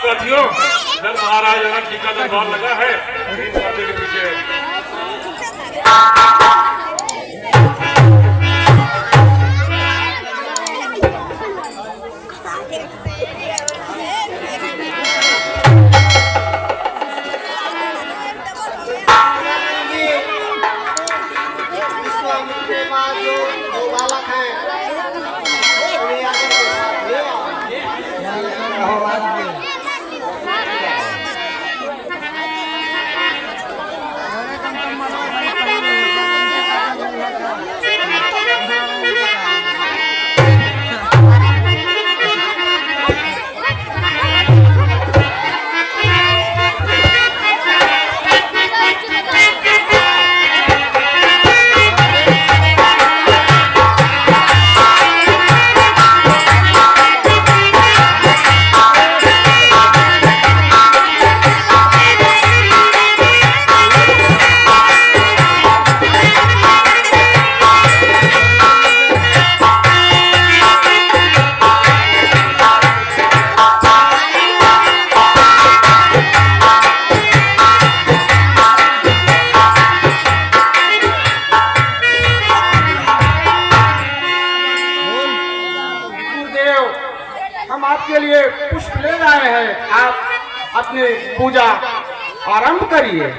साथियों, जब महाराज अनंत जी का दरबार लगा है के पीछे हम आपके लिए पुष्प ले आए हैं। आप अपनी पूजा आरंभ करिए।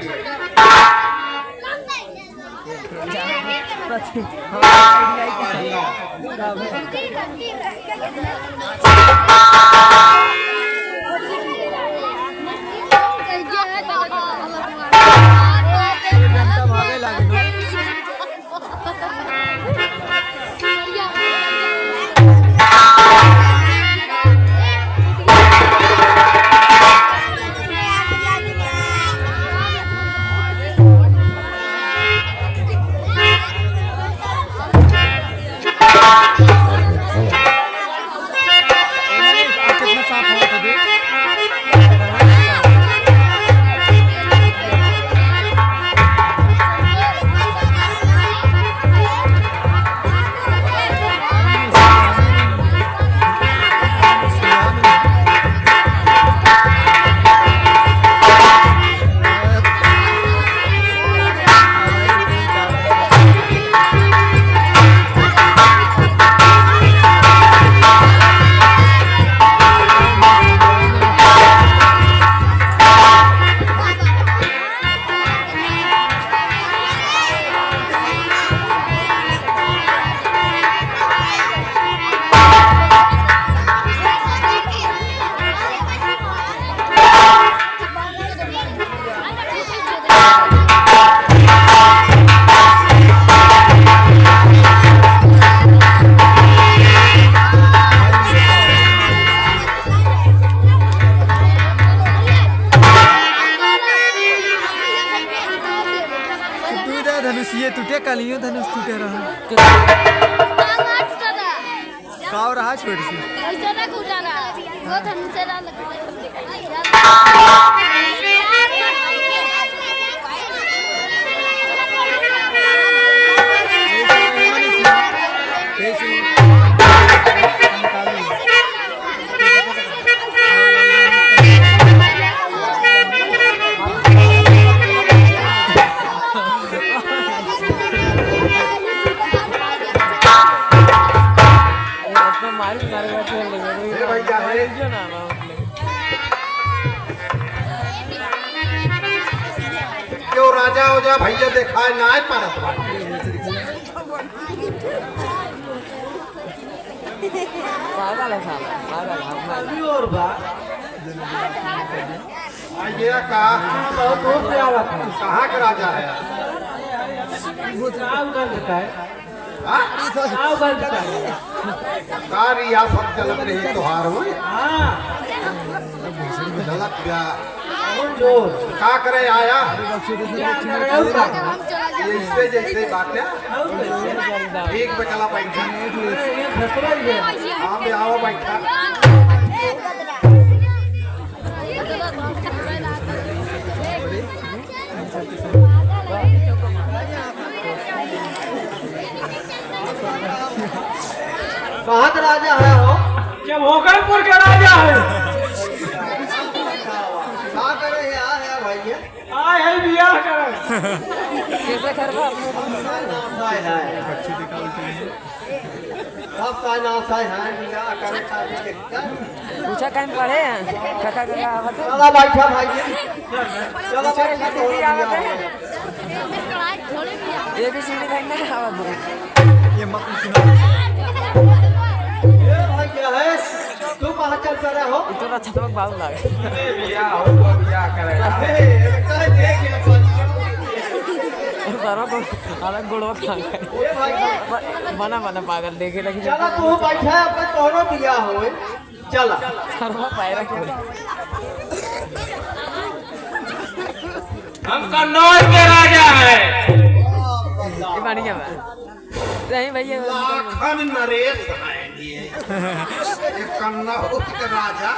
धनुष ये टूटे कलियों धनुष टूटे रहा काव रहा छोड़ के ऐसा ना कूदा रहा वो धनुष से ना क्यों राजा हो जा भैया देखा ना है परत पागल है साला पागल और बात ये कहा बहुत दूर से आवा था कहाँ का राजा है वो का है रिया सब चलत रही त्योहार में झलक गया का करे आया इससे जैसे बात है एक बकला बैठा आप आओ बैठा कहाँ का राजा है हो? जब होगलपुर का राजा है। आए है बिया कर कैसे करवा सबका नाम साई है बिया करे पूछा कहीं पढ़े हैं काका काका आवत है चला बैठा भाई चला बैठा हिंदी आवत है कढ़ाई थोड़ी भी आ ये भी सीढ़ी देखने का आवत है ये मत सुना ए भाई क्या है तू कहां चल कर रहा हो इतना छतवक बाबू लागे बिया हो बिया करेगा कह देख ये सारा को अलग गुड़वा खा गए ए भाई बना बना पागल देखे लगी चला तू बैठा अपने तोरो बिया हो चला सरवा पायरा के हम कन्नौज के राजा है। ये बन गया मैं नहीं भैया लाखन नरेश है ये कन्नौज के राजा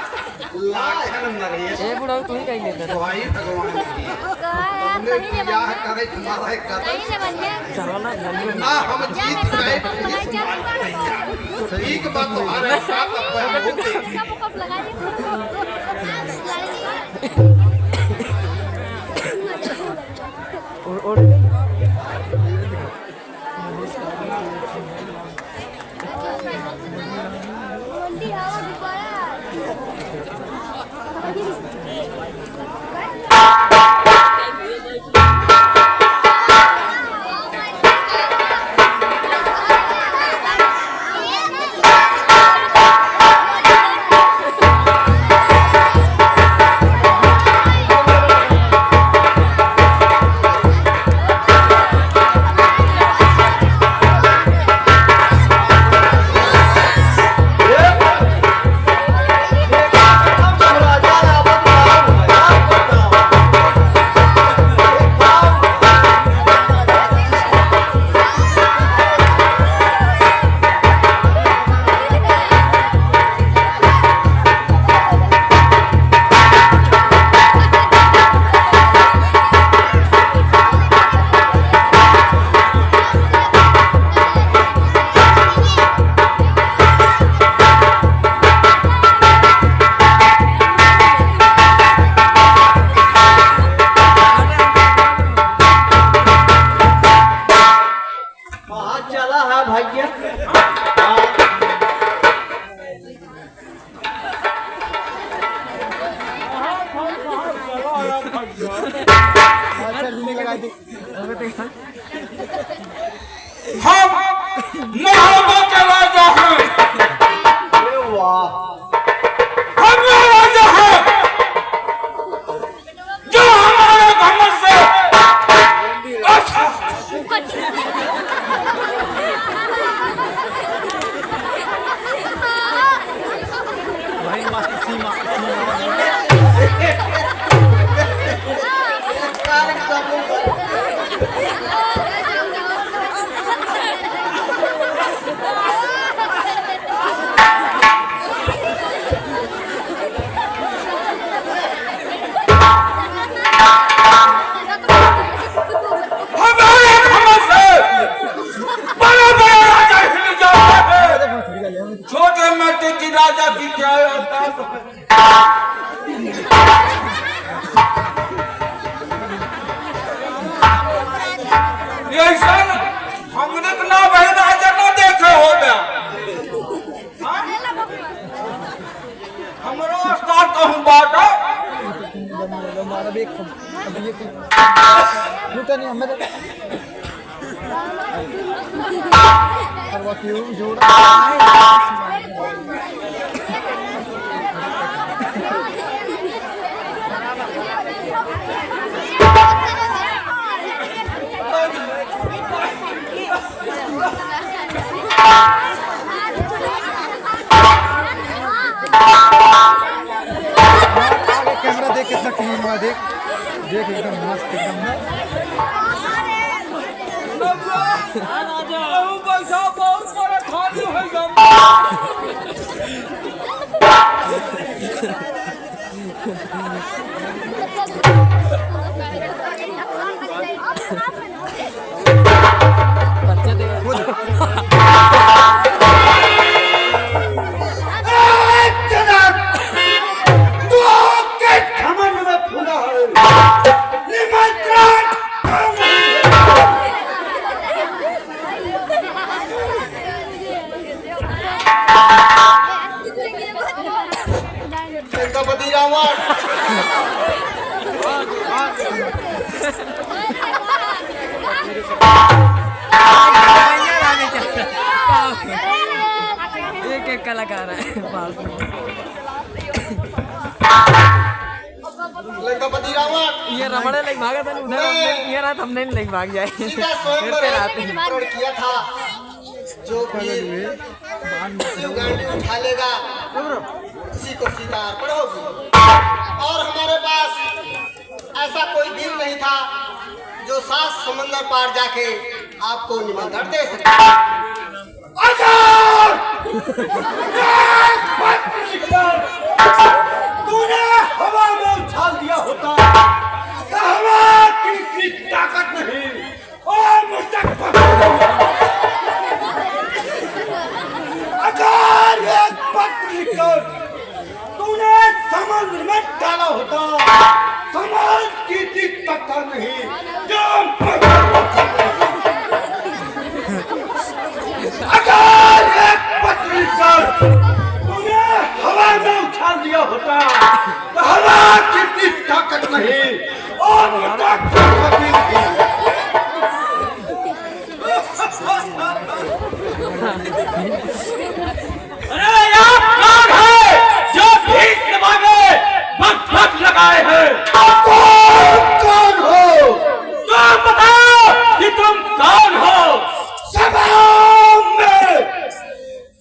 लाखन नरेश ये बुढ़ा तू ही कहीं लेता था भाई भगवान की हमने बियाह करे तुम्हारा एक कदम नहीं ने बन गया चलो ना जल्दी ना हम जीत गए ठीक बात तुम्हारे साथ अब हम होते सब कब लगा और गई दी हवा दोबारा चला है भैया हम महाबा के राजा हैं वाह हम राजा हैं जो हमारे घमंड से भाई मास्टर सीमा हमारे घमंड से बड़ा बड़ा राजा हिल जाता है छोटे मोटे की राजा की क्या होता है ऐसा हमने तो ना भाई राजा ना देखे हो गया हमारा स्टार्ट कहूँ बाटा हमारा भी एक अब ये रुका नहीं हमें करवा क्यों जोड़ा कैमरा देख कितना क्लीन हुआ देख देख एकदम मस्त एकदम ना पैसा बहुत बड़ा खाली हो बच्चा देख घमंड में फूला है लंकापति रावण एक एक कलाकार है लंकापति रावण ये रमण लाइक भागा था उधर ये रात हमने नहीं लाइक भाग जाए सीता स्वयंवर पूर्ण किया था जो भी शिव गांडी उठा लेगा उसी को सीता अर्पण होगी। और हमारे पास ऐसा कोई वीर नहीं था जो 7 समंदर पार जाके आपको निमंत्रण दे सके। तूने हवा में उछाल दिया होता तो हवा की इतनी ताकत नहीं और मुझ तक अगर एक पत्र लिखकर तूने समुद्र में डाला होता समाज की इतनी ताकत नहीं जो अगर एक पत्र लिखकर तूने हवा में उछाल दिया होता तो हवा की इतनी ताकत नहीं और मुझे ताकत भी नहीं। अरे यार कौन है जो भीख मांगे भक्त लगाए हैं? कौन हो तुम बताओ कि तुम कौन हो? सभा में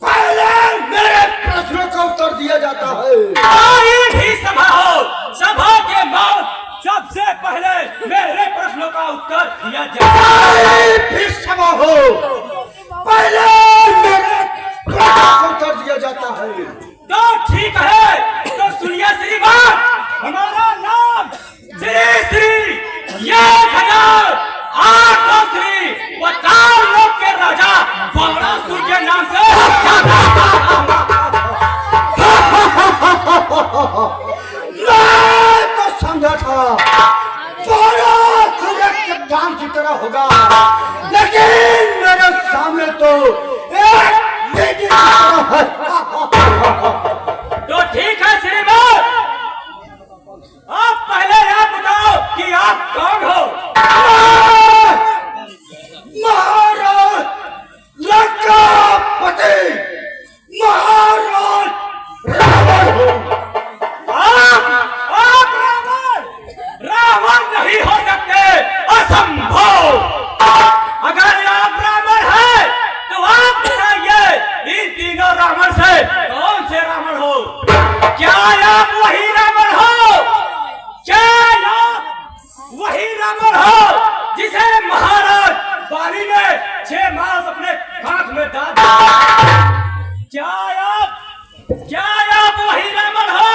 पहले मेरे प्रश्नों का उत्तर दिया जाता है। कोई भी सभा हो, सभा के मौत सबसे पहले मेरे प्रश्नों का उत्तर दिया जाता है। कोई भी सभा हो पहले मेरे प्रश्नों का उत्तर दिया जाता है। तो ठीक है, तो सुनिए श्रीमान, हमारा नाम श्री श्री 1008 श्री बताओ लोग के राजा बाणासुर के नाम से मैं तो समझा था काम की तरह होगा, लेकिन मेरे सामने तो एक बेटी की तरह है। तो ठीक है श्रीमान, आप पहले आप बताओ कि आप कौन हो? महाराज लंकापति महाराज रावण हो। आप रावण नहीं हो सकते, असंभव। अगर आप रावण है तो आप बताइए इन तीनों रावण से कौन से रावण हो? क्या आप वही रावण हो? क्या आप वही रावण हो जिसे महाराज बाली ने 6 मास अपने हाथ में डाल दिया? क्या आप वही रावण हो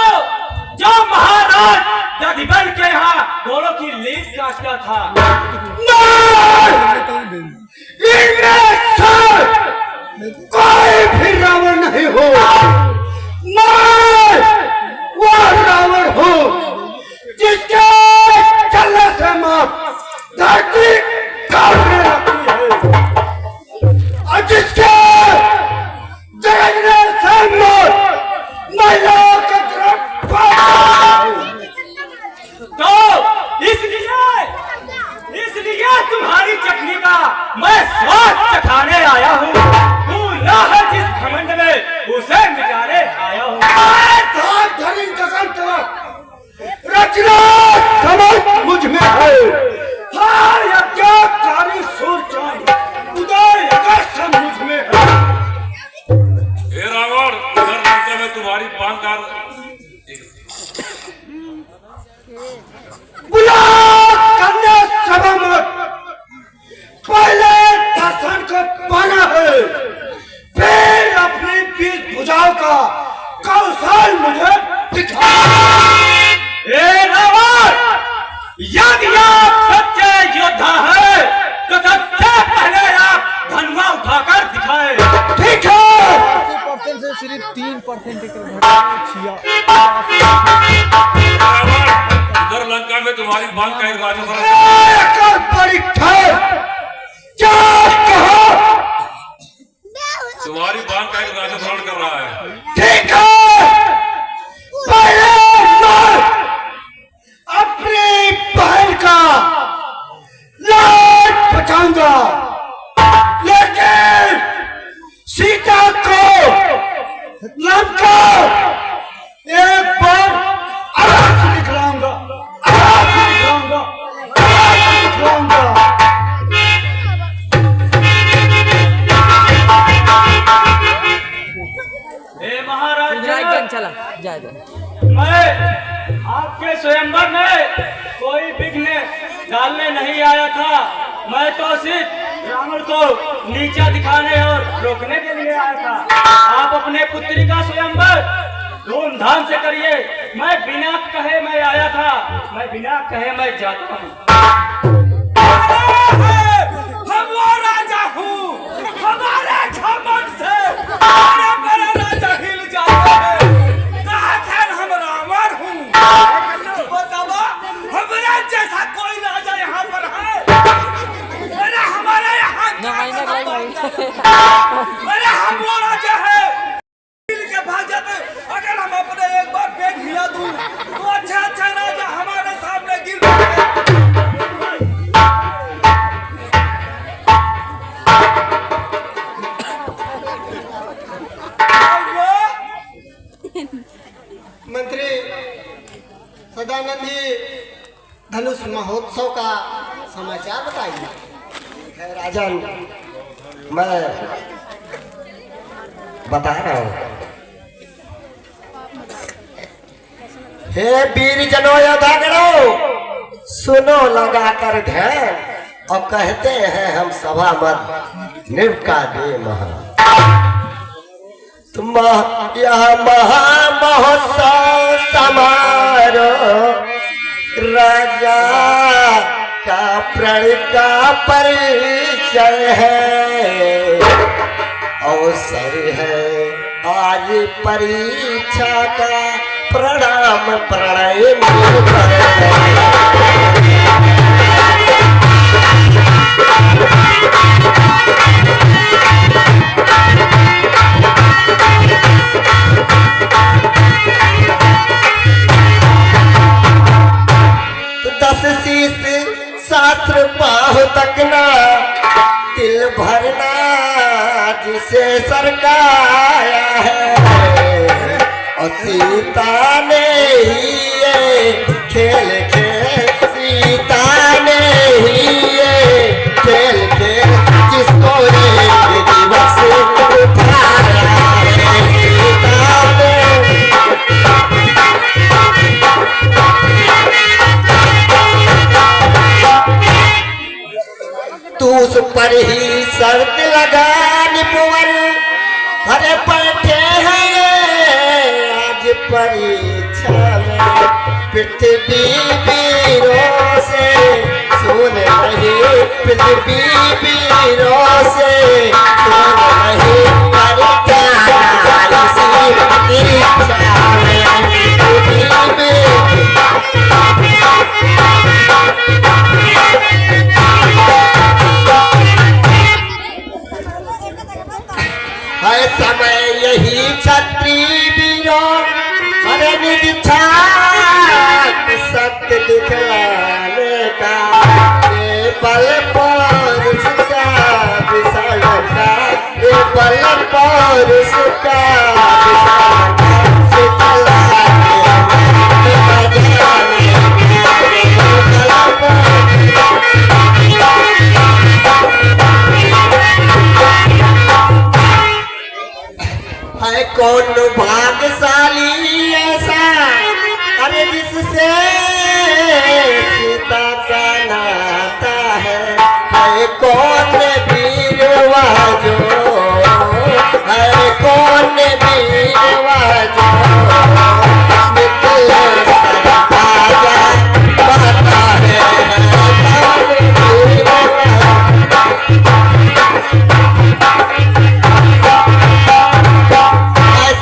जो महाराज दधिबल के यहाँ दोनों की लीड काटता था? कोई भी रावण नहीं हो। मैं वह रावण हूँ जिसके चलने से मौत धरती कांपने लगती है और जिसके जगने से मौत महिलाओं के तरफ तो इसलिए तुम्हारी चटनी का मैं स्वाद चखाने आया हूँ। तू ना है जिस घमंड में उसे मिटाने आया हूँ। रचना समझ मुझ में है। हाँ यज्ञकारी सूर्य उदय अगस्त मुझ में है। हे रावण, उधर लंका में तुम्हारी पानकार बुला कन्या सभा में पहले दर्शन को पाना है, फिर अपनी 20 भुजाओं का कौशल मुझे दिखा। हे रावण, यदि आप सच्चे योद्धा है तो सबसे पहले आप धनुआ उठाकर दिखाए। ठीक है। 80% से सिर्फ 3% रावण, उधर लंका में तुम्हारी बात का एक राजा क्या कहा? तुम्हारी बात का एक राजा धारण कर रहा है। ठीक है, पहले स्वयंवर में कोई विघ्न डालने नहीं आया था। मैं तो सिर्फ रावण को नीचा दिखाने और रोकने के लिए आया था। आप अपने पुत्री का स्वयंवर धूमधाम से करिए। मैं बिना कहे मैं आया था, मैं बिना कहे मैं जाता हूँ। हम वो राजा हूँ, हमारे घमंड से बड़े बड़े राजा हिल जाते हैं। कहा था हम रावण हूँ। बताओ हमारा जैसा कोई राजा यहाँ पर है? अरे हमारे यहाँ अरे हम वो राजा है हिल के भाग जाते। अगर हम अपने एक बार पेट हिला दूं तो अच्छा अच्छा राजा हमारे सामने गिर पड़े। मंत्री सदानंद जी धनुष महोत्सव का समाचार बताइए। है राजन, मैं बता रहा हूँ। हे वीर जनो योद्धागणों, सुनो लगा कर ध्यान और कहते हैं हम सभा मत निवका दे महा। तुम यह महामहोत्सव समारोह राजा का प्रण का परिचय है, अवसर है आज परीक्षा का प्रणाम प्रणय शीश शास्त्र पाहु तकना तिल भरना जिसे सरकाया है, और सीता ने ही ये खेल खेल, सीता ने ही ये खेल खेल जिसको एक दिवस उठाया है। सीता ने तू उस पर ही शर्त लगा निपुवन, हरे पलटे हैं आज परीक्षा में। पृथ्वी वीरों से सुन नहीं, पृथ्वी वीरों से सुन नहीं, परीक्षा इसी परीक्षा में। है समय यही क्षत्रिय वीरों हरे निज छात सत्य दिखलाने का, ये बल पौरुष का विशालता, ये बल पौरुष का है कौन भाग्यशाली ऐसा, अरे जिससे सीता का नाता है कौन वीरवा जो, है कौन वीरवा जो मिथिला राजा बता है।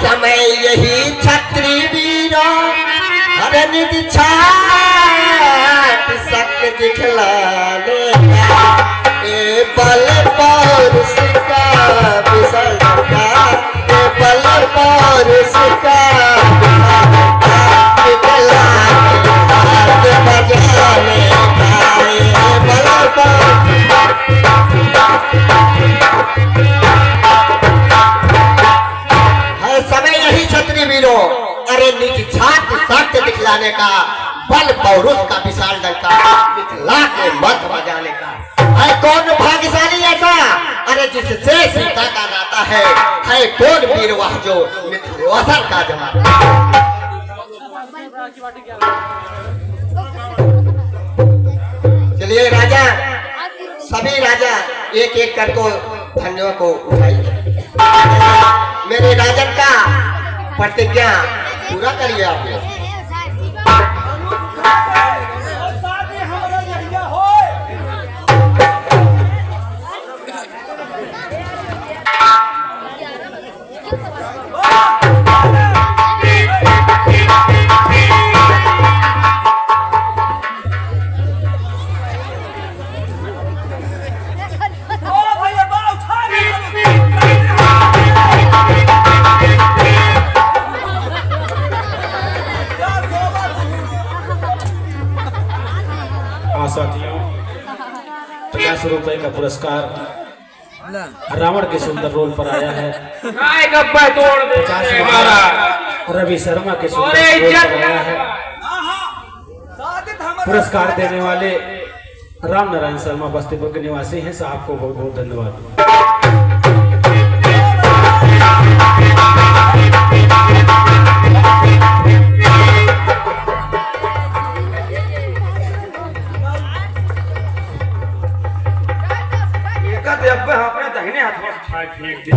समय यही क्षत्रिय वीरों हरे निज छात सत्य दिखलाने का, ये बल पौरुष का विशालता, ये बल पौरुष का बजाने का, ये बल समय यही क्षत्रिय वीरों अरे निज छात सत्य दिखलाने का, बल पौरुष का विशाल डंका मिथिला के मत बजाने का। है कौन भाग्यशाली ऐसा, अरे जिससे सीता का नाता है कौन वीर वह जो मिथिलेश्वर का जवान। चलिए राजा, सभी राजा एक एक कर को धन्यों को उठाइए। मेरे राजन का प्रतिज्ञा पूरा करिए आप लोग। साथियों, 50 रुपए का पुरस्कार रावण के सुंदर रोल पर आया है। 50 रुपए रवि शर्मा के सुंदर रोल पर आया है। पुरस्कार देने वाले राम नारायण शर्मा बस्तीपुर के निवासी हैं। साहब को बहुत बहुत धन्यवाद। अपने दाहिने हाथ में फेंक दे।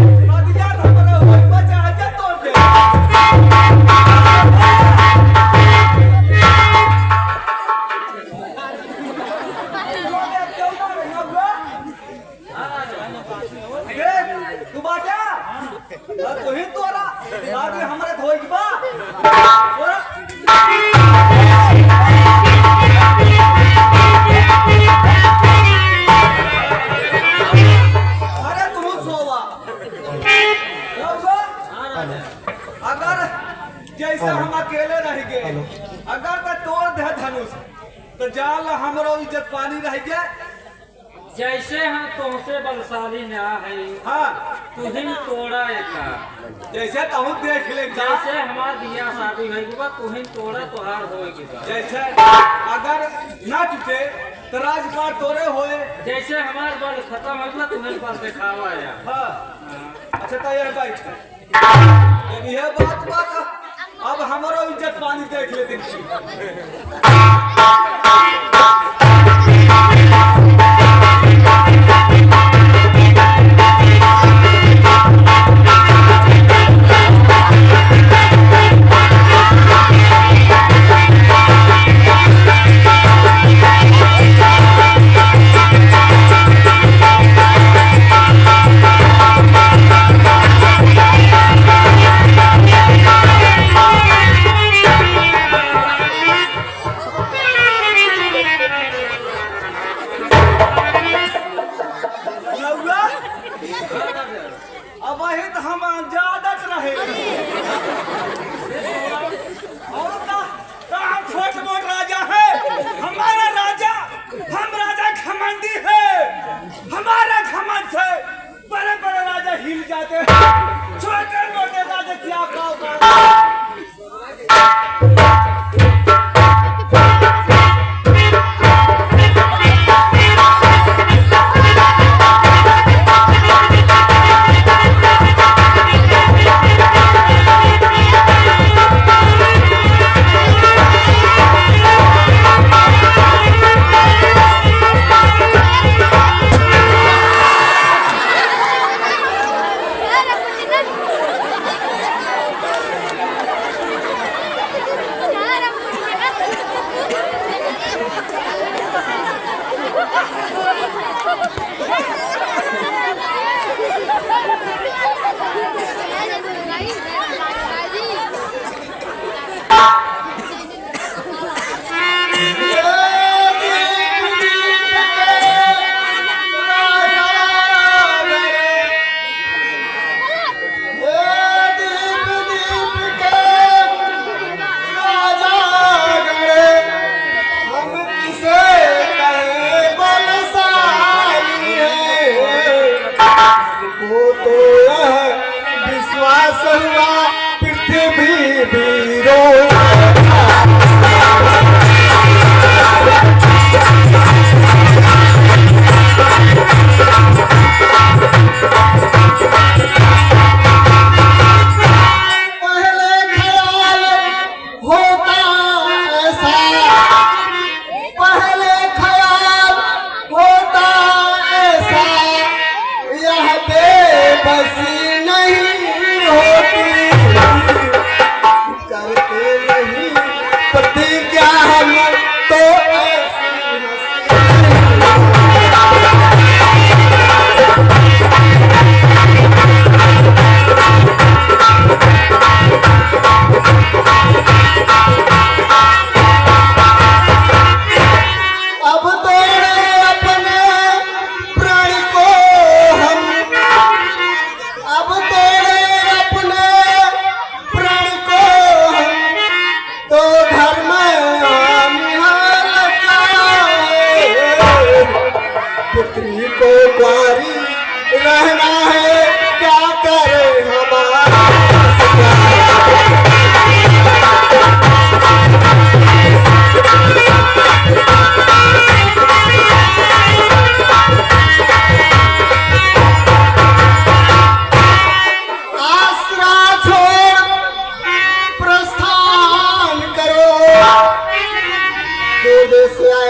हमारे धोई बा अगर जैसे हम अकेले रह गए, अगर तो तोड़ दे धनुष तो जाल हमरो इज्जत पानी रह गया। जैसे हम तुमसे बलशाली ना है, हाँ तुहिन तोड़ा एका। जैसे तहु देख ले, जैसे हमार बिया शादी होगा तुहिन तोड़ा तोहार होएगा। जैसे अगर ना टूटे तो राजपाट तोड़े होए। जैसे हमार बल खत्म होगा तुहिन बल दिखावा या। हाँ अच्छा तो ये बैठ ये बात अब हमारो इज्जत पानी देख लेते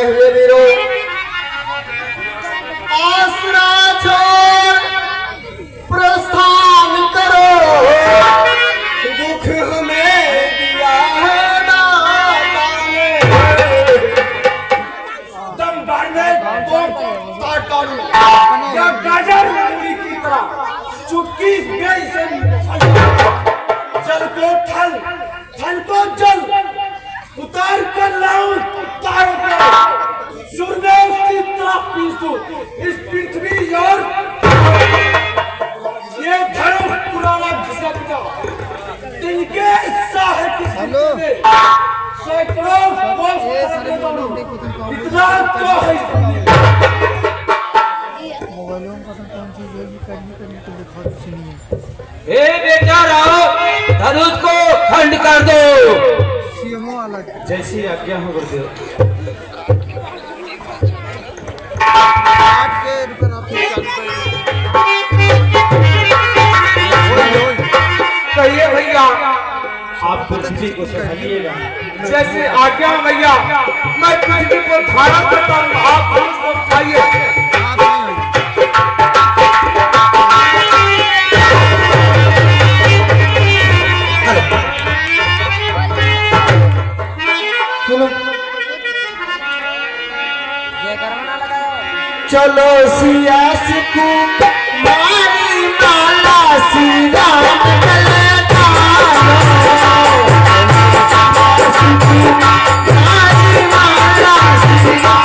आए हुए वीरों, आसरा छोड़ प्रस्थान करो, दुख हमें दिया है दाता ने। दम भरने को काट डालूं या गाजर मूली की तरह चुटकी में इसे जल को थल, थल को जल उतार कर लाऊं तारों पर, सूर्य की तरफ पीछू इस पृथ्वी और ये धर्म पुराना घिसक जा इनके साहिब की हेलो। सैकड़ों वर्ष इतना तो है मोबाइलों का कौन सी करनी तो दिखा सुनिए। ए बेटा राव, धनुष को खंड कर दो। सीएमओ अलग जैसी आज्ञा हो गुरुदेव। काट के रुकना फिर चालू कहिए भैया, आप पृथ्वी को संभालिएगा। जैसे आज्ञा हो भैया, मैं पृथ्वी को धारण करता हूँ, आप धनुष को उठाइए। चलो सियास को मारी माला सीरा चले मारी माला सीरा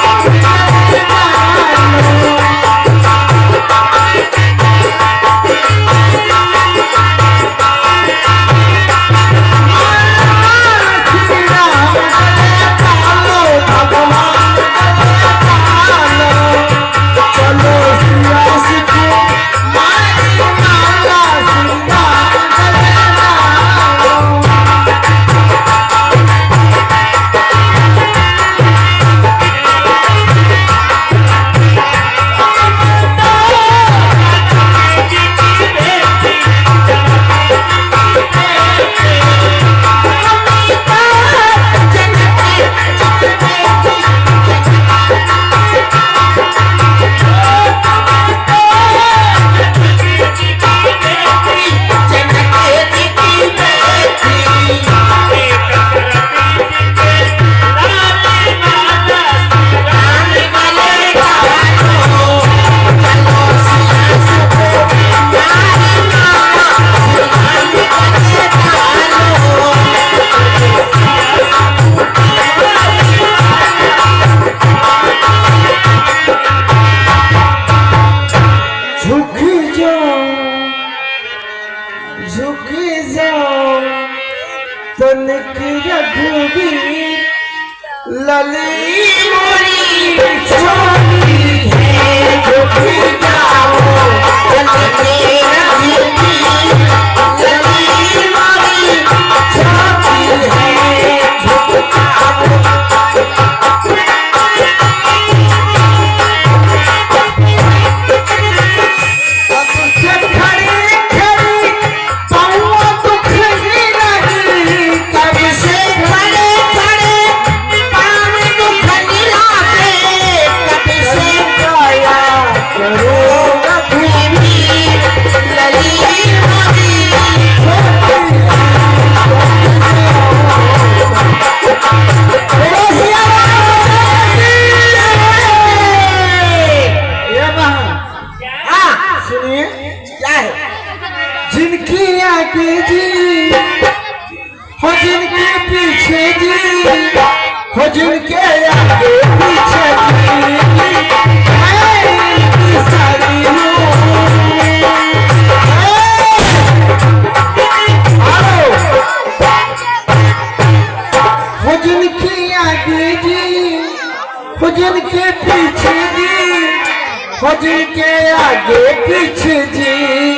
जिनके आगे पीछे जी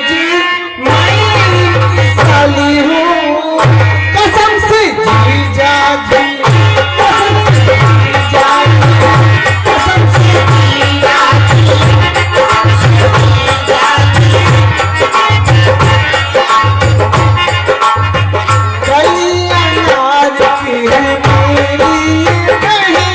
जी मैं साली हूँ कसम से जी जागी कसम से जी जागी कसम से जी जागी कई अनार की है मेरी कहीं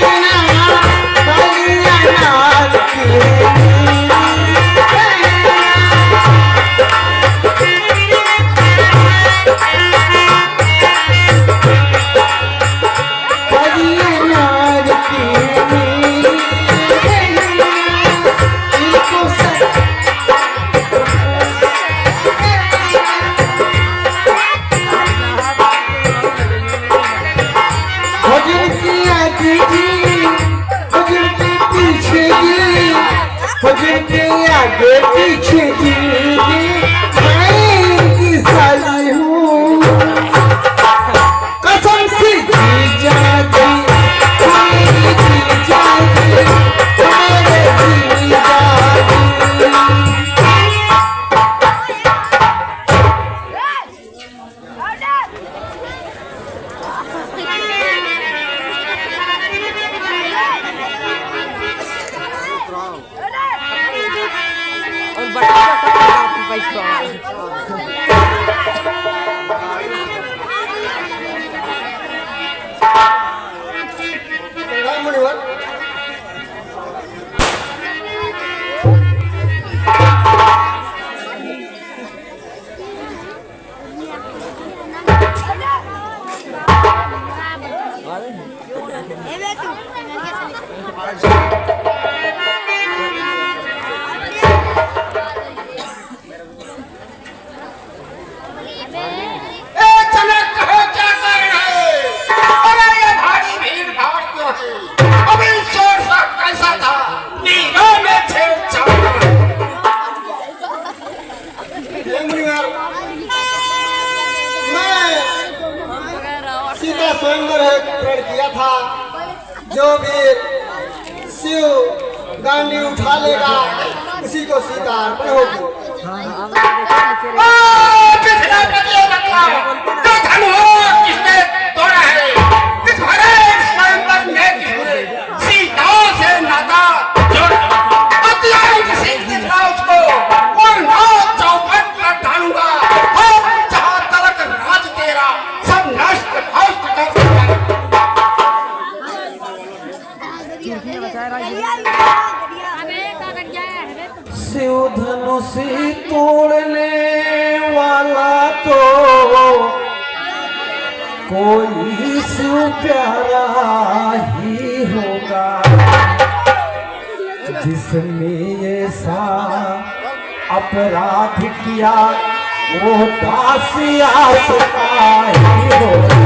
मुनिवर सीता स्वयंवर है प्रण किया था जो वीर शिव गांडी उठा लेगा उसी को सीता अर्पण होगी। किसने तोड़ा है इस भरे स्वयंवर ने सीता से नाता जोड़ा उसको और नौ चौखट पर डालूंगा और जहां तलक राज तेरा सब नष्ट भ्रष्ट कर शिव धनुष तोड़ने वाला तो कोई शिव प्यारा ही होगा जिसने ऐसा अपराध किया वो दासिया ही होगा।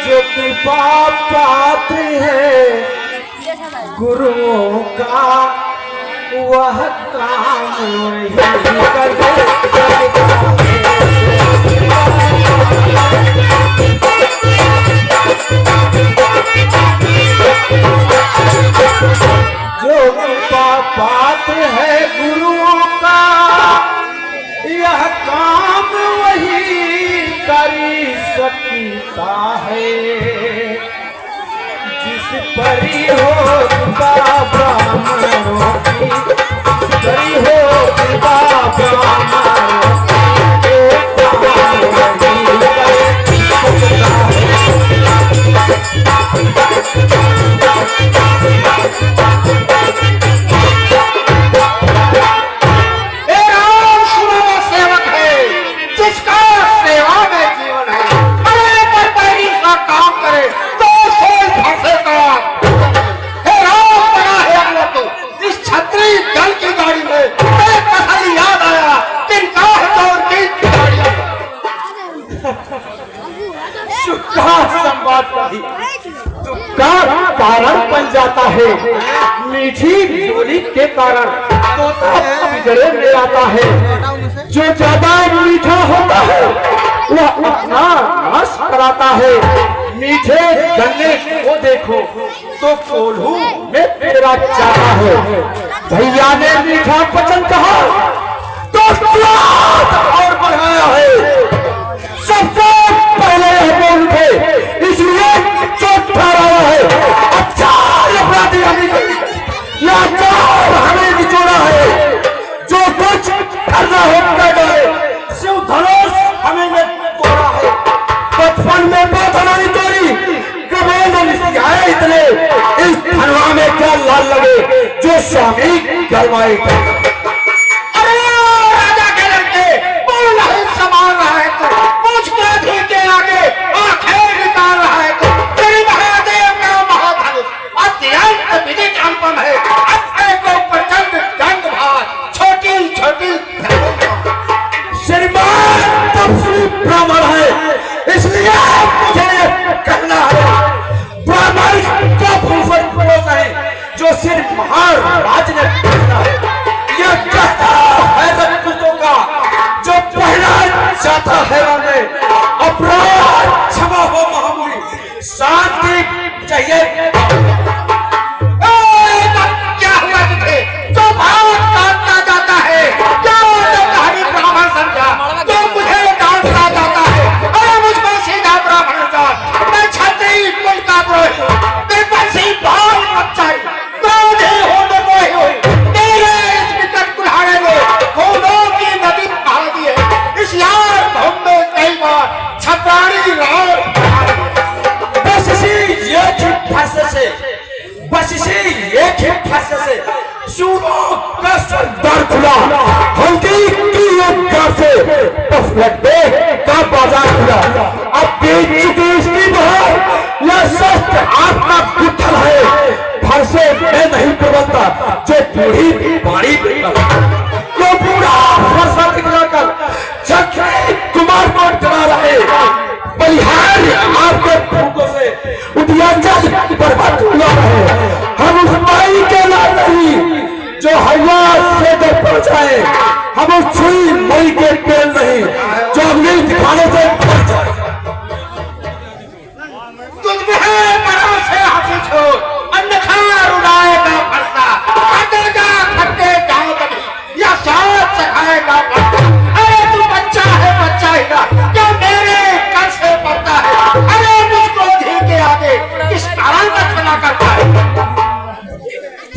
जो कृपा पात्र है गुरुओं का वह काम वही जो कृपा पात्र है गुरुओं का यह काम वही कर सकता है जिस परी हो ब्राह्मणों की परी हो सेवक है जिसका सेवा में जीवन है अरे पर पैरी का काम करे तो सोच फंसेगा। हे राम बना है अगला तो इस छतरी दल की गाड़ी में एक कथन याद आया किनका है और किनकी गाड़ी संवाद का कारण बन जाता है। मीठी बोली के कारण तोता बिगड़े में आता है। जो ज्यादा मीठा होता है वह अपना नाश कराता है। मीठे गन्ने को देखो तो कोल्हू में पेरा जाता है। भैया ने मीठा वचन कहा तो स्वाद और बढ़ाया है। सबसे पहले बोल थे इसलिए चोट ठहरा है। अच्छा अपराधी हमें निचोड़ा है। जो कुछ करना हो कर डाले। शिव धनुष हमें ने तोड़ा है। बचपन में बात नहीं तोड़ी कभी नहीं सिखाए इतने इस धनवा में क्या लाल लगे जो स्वामी गरमाए। अरे राजा के लड़के बोल नहीं संभाल रहा है तो पूछ के धी के आगे आंखें निकाल रहा है तो श्री महादेव का महाधनुष अत्यंत विदित अनुपम है। अपने को प्रचंड दंड भार छोटी छोटी श्रीमान तब श्री ब्राह्मण है इसलिए मुझे कहना है ब्राह्मण का भूषण है जो सिर्फ महाराज ने कहना है। यह कहता है रत्नों का जो पहला चाहता है हमें अपराध क्षमा हो महामुनि शांति चाहिए। क्या हुआ तुझे तो भाव काटना जाता है क्या कहानी बस इसी एक ही फैसले से सूरों का सरदार खुला, हल्दी की एक कार से पफलटे का बाजार खुला। अब बीच चुकी इसकी बहार, यह शस्त्र आपका गुत्थल है, फरसे में नहीं प्रबलता जो बूढ़ी बाड़ी जो पूरा फरसा दिखलाकर छठी कुमार को डरा रहे। बलिहार आपके फूकों से उदियांचल बर्बाद हुआ है। हम उस माई के लाल नहीं जो हवा से तो पहुंचाए, हम उस छुई मई के पेड़ नहीं जो अग्नि दिखाने से पहुंचाए। तुझमें बड़ों से हासिल छोड़ अन्यथा उड़ाएगा फरसा, आदरगा खट्टे गांव तक या साथ सखाएगा फरसा। अरे तू बच्चा है बच्चा ही ना, क्यों मेरे कर से पड़ता है? अरे मुझको धी के आगे किस कारण का खड़ा करता है?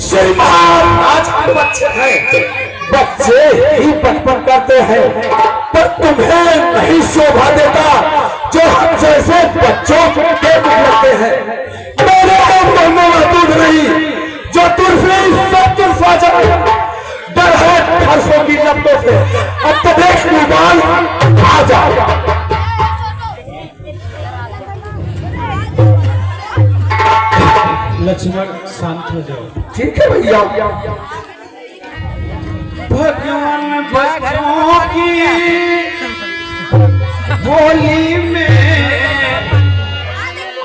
श्रीमान आज हम बच्चे हैं, बच्चे ही बचपन करते हैं, पर तुम्हें नहीं शोभा देता जो हम जैसे बच्चों के लगते हैं। मेरे मन में मौजूद नहीं जो तुरफी सब तुरफा जाए, डर है फरसों की लपटों से, अब तो देख उबाल आ जाओ। लक्ष्मण शांत हो जाओ। ठीक है भैया। भगवान बच्चों की बोली में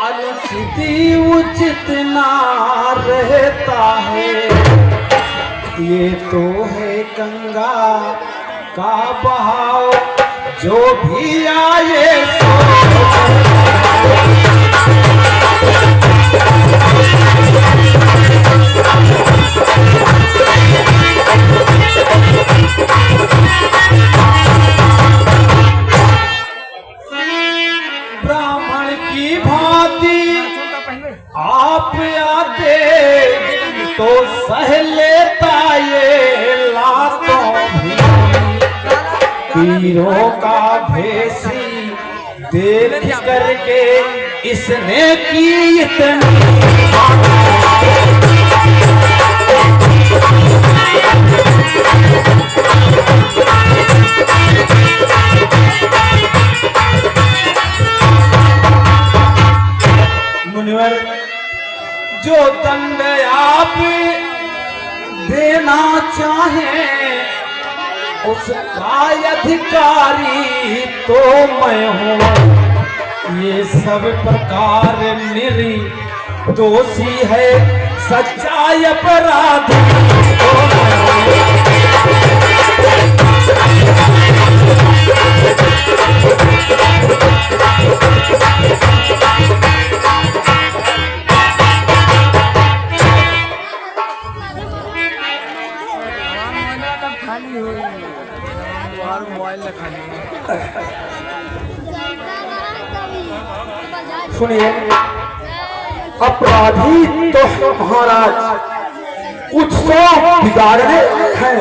अनुचिति उचित ना रहता है। ये तो है गंगा का बहाव, जो भी आए ब्राह्मण की भांति आप आते तो सह लेता ये लातों भी। तीरों का भेसी देख करके इसने की इतनी मुनिवर, जो दंड आप देना चाहे उसका अधिकारी तो मैं हूँ। ये सब प्रकार निर्दोषी है, सच्चा अपराधी तो मैं हूँ। सुनिए, अपराधी तो महाराज उत्सव बिगाड़ने हैं।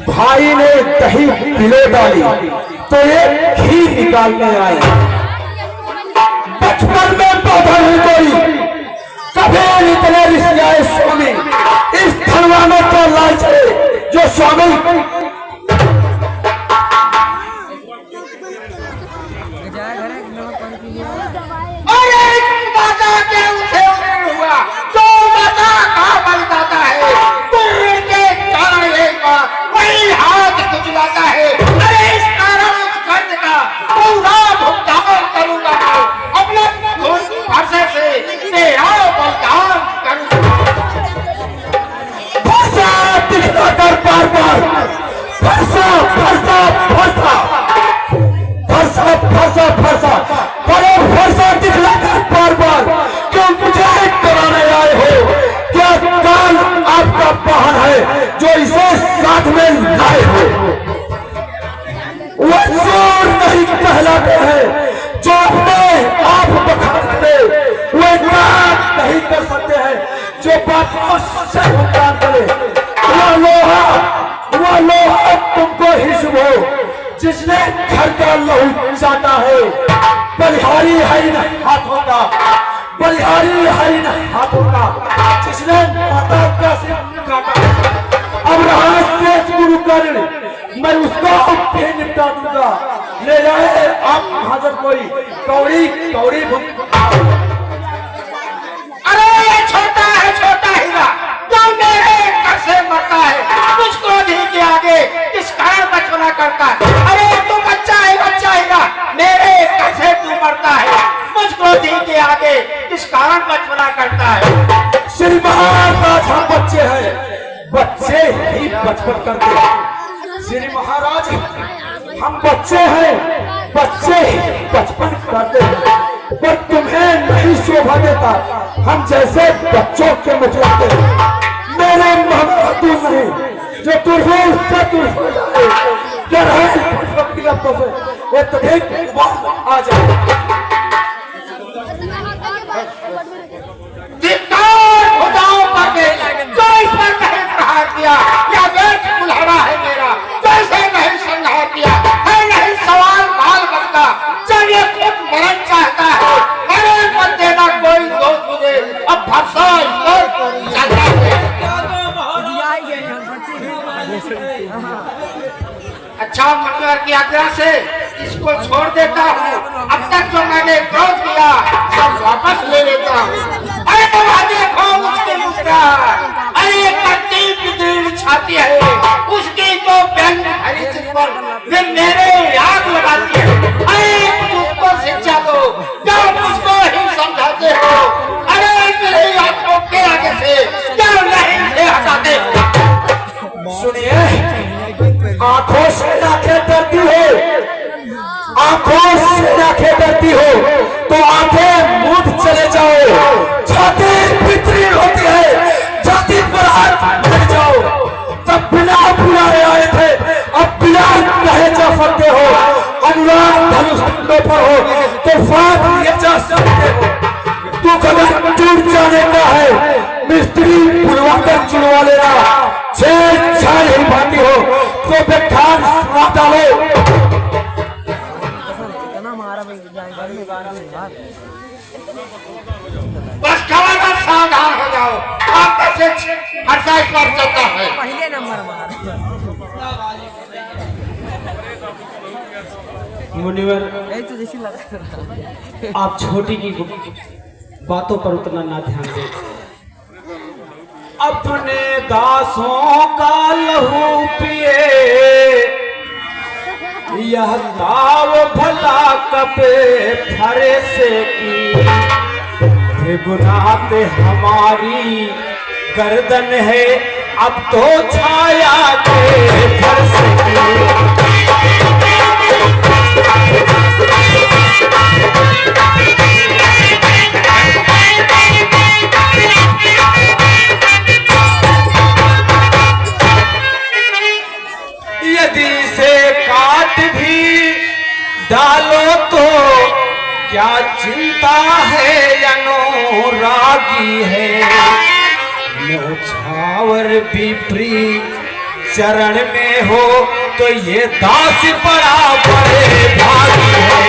भाई ने दही पिलो डाली तो एक घी निकालने आए। बचपन में पौधा नहीं कोई कभी इतने ऋषियाए स्वामी, इस धनवानों को लालचे जो स्वामी जो इसे साथ में लाए हो। वो चोर नहीं कहलाते हैं जो अपने आप बखानते, वो नाक नहीं कर सकते हैं जो बातों से भुगतान करे। वो लोहा तुमको ही शुभ हो जिसने घर का लहू चाटा है। बलिहारी है न हाथों का, बलिहारी है न हाथों का। जिसने माता का सिर काटा, अब रहा शेष गुरु कर्ण, मैं उसको भी निपटा दूंगा। ले जाए आप हाजिर कोई कौड़ी कौड़ी। अरे छोटा हीरा जो मेरे घर से मरता है, मुझको धी के आगे किस कारण बचपना करता है। अरे तू बच्चा हीरा, मेरे घर से तू मरता है, मुझको धी के आगे किस कारण बचपना करता है। श्री महाराज हम बच्चे हैं, बच्चे ही बचपन करते हैं। श्री महाराज हम बच्चे हैं, बच्चे ही बचपन करते हैं, पर तुम्हें नहीं शोभा देता हम जैसे बच्चों के मुझे। मेरे महबूब तू नहीं जो तुरफुल से तुरफुल वो तभी आ जाए। या व्यर्थ बुलावा है मेरा, जैसे नहीं संहार किया है, नहीं सवाल भाल करता। जब ये खुद मरण चाहता है, मरे मत देना कोई दोस्त मुझे, अब भरसा इस पर जाता है। अच्छा मंगलवार की आज्ञा से इसको छोड़ देता हूँ। अब तक जो मैंने क्रोध किया सब वापस ले लेता हूँ। अरे देखो उसकी मुद्रा, अरे कट्टी बिगड़ी छाती है, उसकी तो बैंड हरी सिर पर वे मेरे याद लगाती है। अरे उसको शिक्षा दो जो मुझको ही समझाते हो। अरे मेरी आंखों के आगे से जो नहीं से हटाते हो। सुनिए, आंखों से आंखें डरती हो, आंखों से आंखें डरती हो तो आंखें मूंद चले जाओ। छाती पितरी होती है, छाती पर हाथ रख जाओ। तब बिना बुलाए आए थे, अब बिना कहे जा सकते हो। अनुराग धनुष पर हो तो फात लिए जा सकते हो। तू कदम टूट जाने का है, मिस्त्री बुलवाकर चुनवा लेना। छेद छाड़ ही भाती हो तो व्याख्यान सुना डालो। बस खबरदार सावधान हो जाओ, आपका शिक्ष हर्षा इस पर चलता है। पहले नंबर मुनिवर, यही तो जैसी लगा। आप छोटी की बातों पर उतना ना ध्यान दें। अपने दासों का लहू पिए यह ताव भला कपे फरे से की गुनाह हमारी गर्दन है, अब तो छाया के फर से की। यदि से काट भी डालो तो क्या चिंता है, अनुरागी है। न्योछावर विपरी चरण में हो तो ये दास बड़ा बड़े भागी है।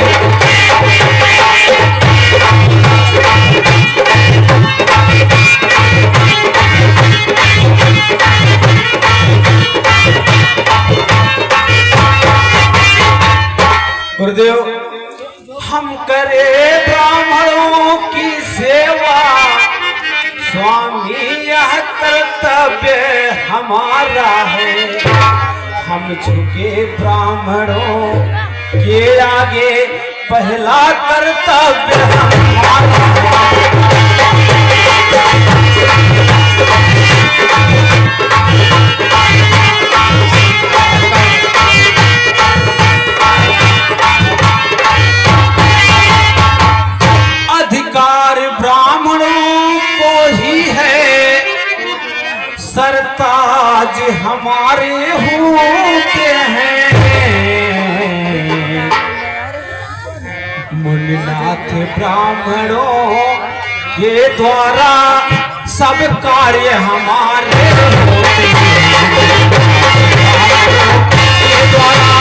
गुरुदेव, हम करे ब्राह्मणों की सेवा, स्वामी यह कर्तव्य हमारा है। हम झुके ब्राह्मणों के आगे, पहला कर्तव्य हमारा है। अधिकार ब्राह्मणों को ही है, सरताज हमारे होते हैं। मुनिनाथ ब्राह्मणों के द्वारा सब कार्य हमारे होते हैं। के द्वारा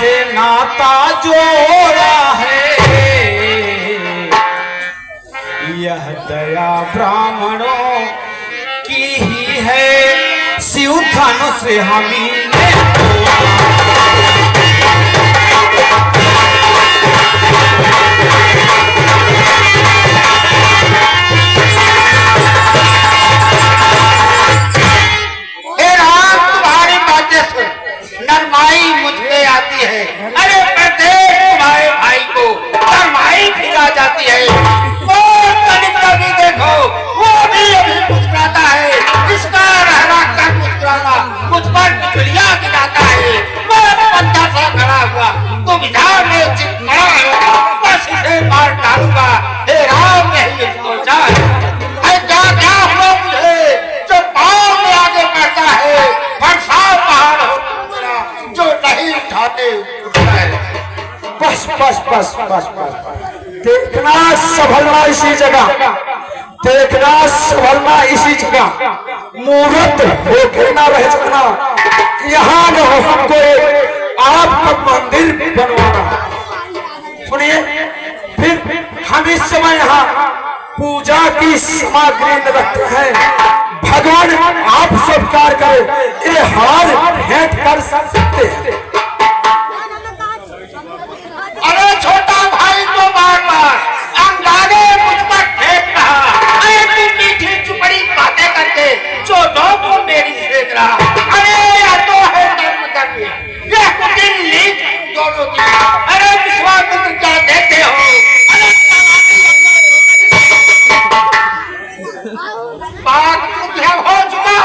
से नाता जोड़ा है, यह दया ब्राह्मणों की ही है, शिव धनुष हमी ने नरमाई मुझ पे आती है। अरे प्रत्येक तुम्हारे भाई को नरमाई फिरा जाती है। वो कनिका भी देखो, वो भी अभी मुस्कुराता है, इसका रहना कर मुस्कुराना मुझ पर बिजलियां गिराता है। मैं बंदा सा खड़ा हुआ तो विधान में चिपका है, बस इसे मार डालूंगा। हे राम यही इसको चाहे क्या हुआ मुझे जो पाँव में आगे बढ़ता है, वर्षा पहाड़ हो जो नहीं उठाते। बस बस बस बस बस, देखना संभलना इसी जगह, देखना संभलना इसी जगह, मुहूर्त होके ना रह जाना। यहाँ न हो हमको आपका मंदिर बनवाना। सुनिए, फिर हम इस समय यहाँ पूजा की सामग्री न रखते हैं। भगवान आप स्वीकार करें, ये हार भेंट कर सकते हैं। अरे छोटा भाई तो बार-बार अंगारे मुझ पर फेंक रहा। अरे तू मीठी चुपड़ी बातें करके जो लोग को मेरी सेक रहा। अरे या तो है धर्म करनी, ये कुटिल लीक दोनों की। अरे विश्वामित्र क्या देते हो? बात युद्ध हो चुका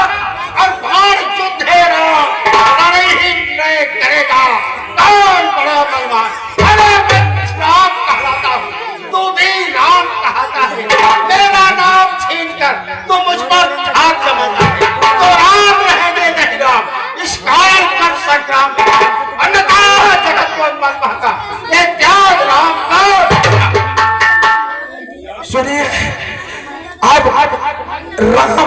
और बाढ़ युद्ध है रहा। ही नहीं करेगा कौन बड़ा बलवान। अरे मैं राम कहलाता हूँ, तू भी राम कहता है। मेरा नाम छीन कर तू मुझ पर हाथ जमाता है, तो राम रहने नहीं राम। इस काल पर संग्राम अन्यथा जगत को मत बहका। ये त्याग राम का। सुनिए, अब राम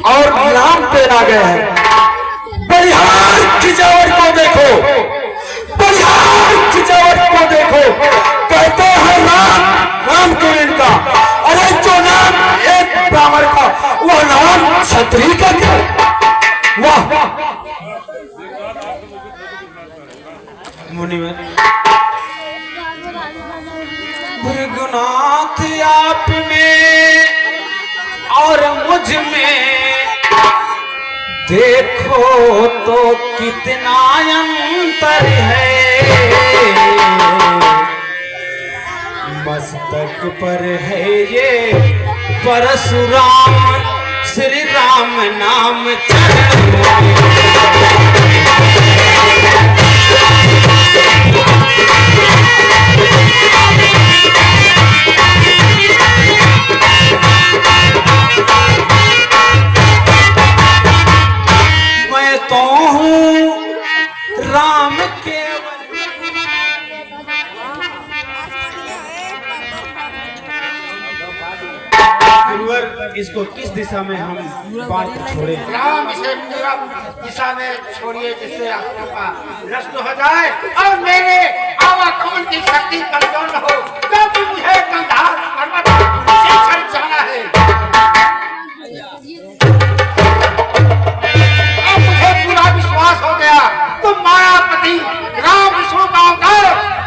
और नाम पे आ गए हैं। बलिहार खिजावट को देखो, बलिहार खिजावट को देखो। कहते हैं राम के इनका। अरे जो नाम एक ब्राह्मण का, वो नाम क्षत्रिय का क्या? वाह मुनिवर, भृगुनाथ आप में और मुझ में देखो तो कितना अंतर है। मस्तक पर है ये परशुराम, श्री राम नाम मैं तो हूँ राम केवल। गुरुवर, इसको किस दिशा में हम बाढ़ छोड़े? राम इसे पूरब दिशा में छोड़िए, जिससे आपका नष्ट हो जाए और मेरे आवागमन की शक्ति कमजोर न हो, क्योंकि मुझे गंधार पर्वत से छड़ जाना है। अब मुझे पूरा विश्वास हो गया तुम मायापति राम विष्णु का अवतार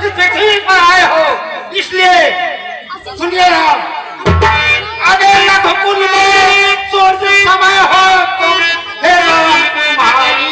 इस पृथ्वी पर आए हो। इसलिए सुनिए राम, अरे रघुकुल में सूर्य समय हो तुम हे राम तुम्हारी।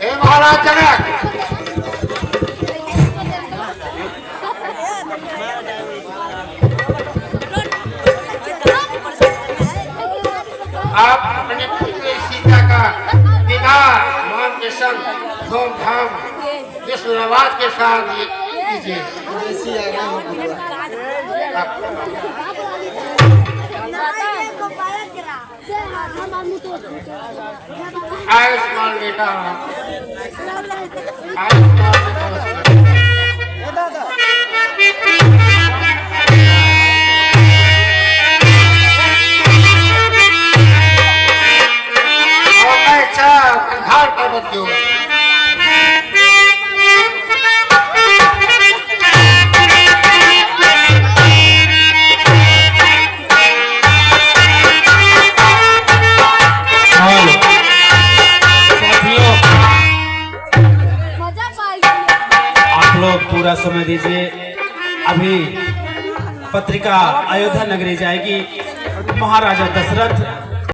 हे महाराज जनक, आप अपने पुत्री सीता का विवाह मान के संग धूमधाम विश्व रिवाज के साथ कीजिए। आयुष्मान बेटा, कंधार पर्वत की ओर आप लोग पूरा समय दीजिए। अभी पत्रिका अयोध्या नगरी जाएगी। महाराजा दशरथ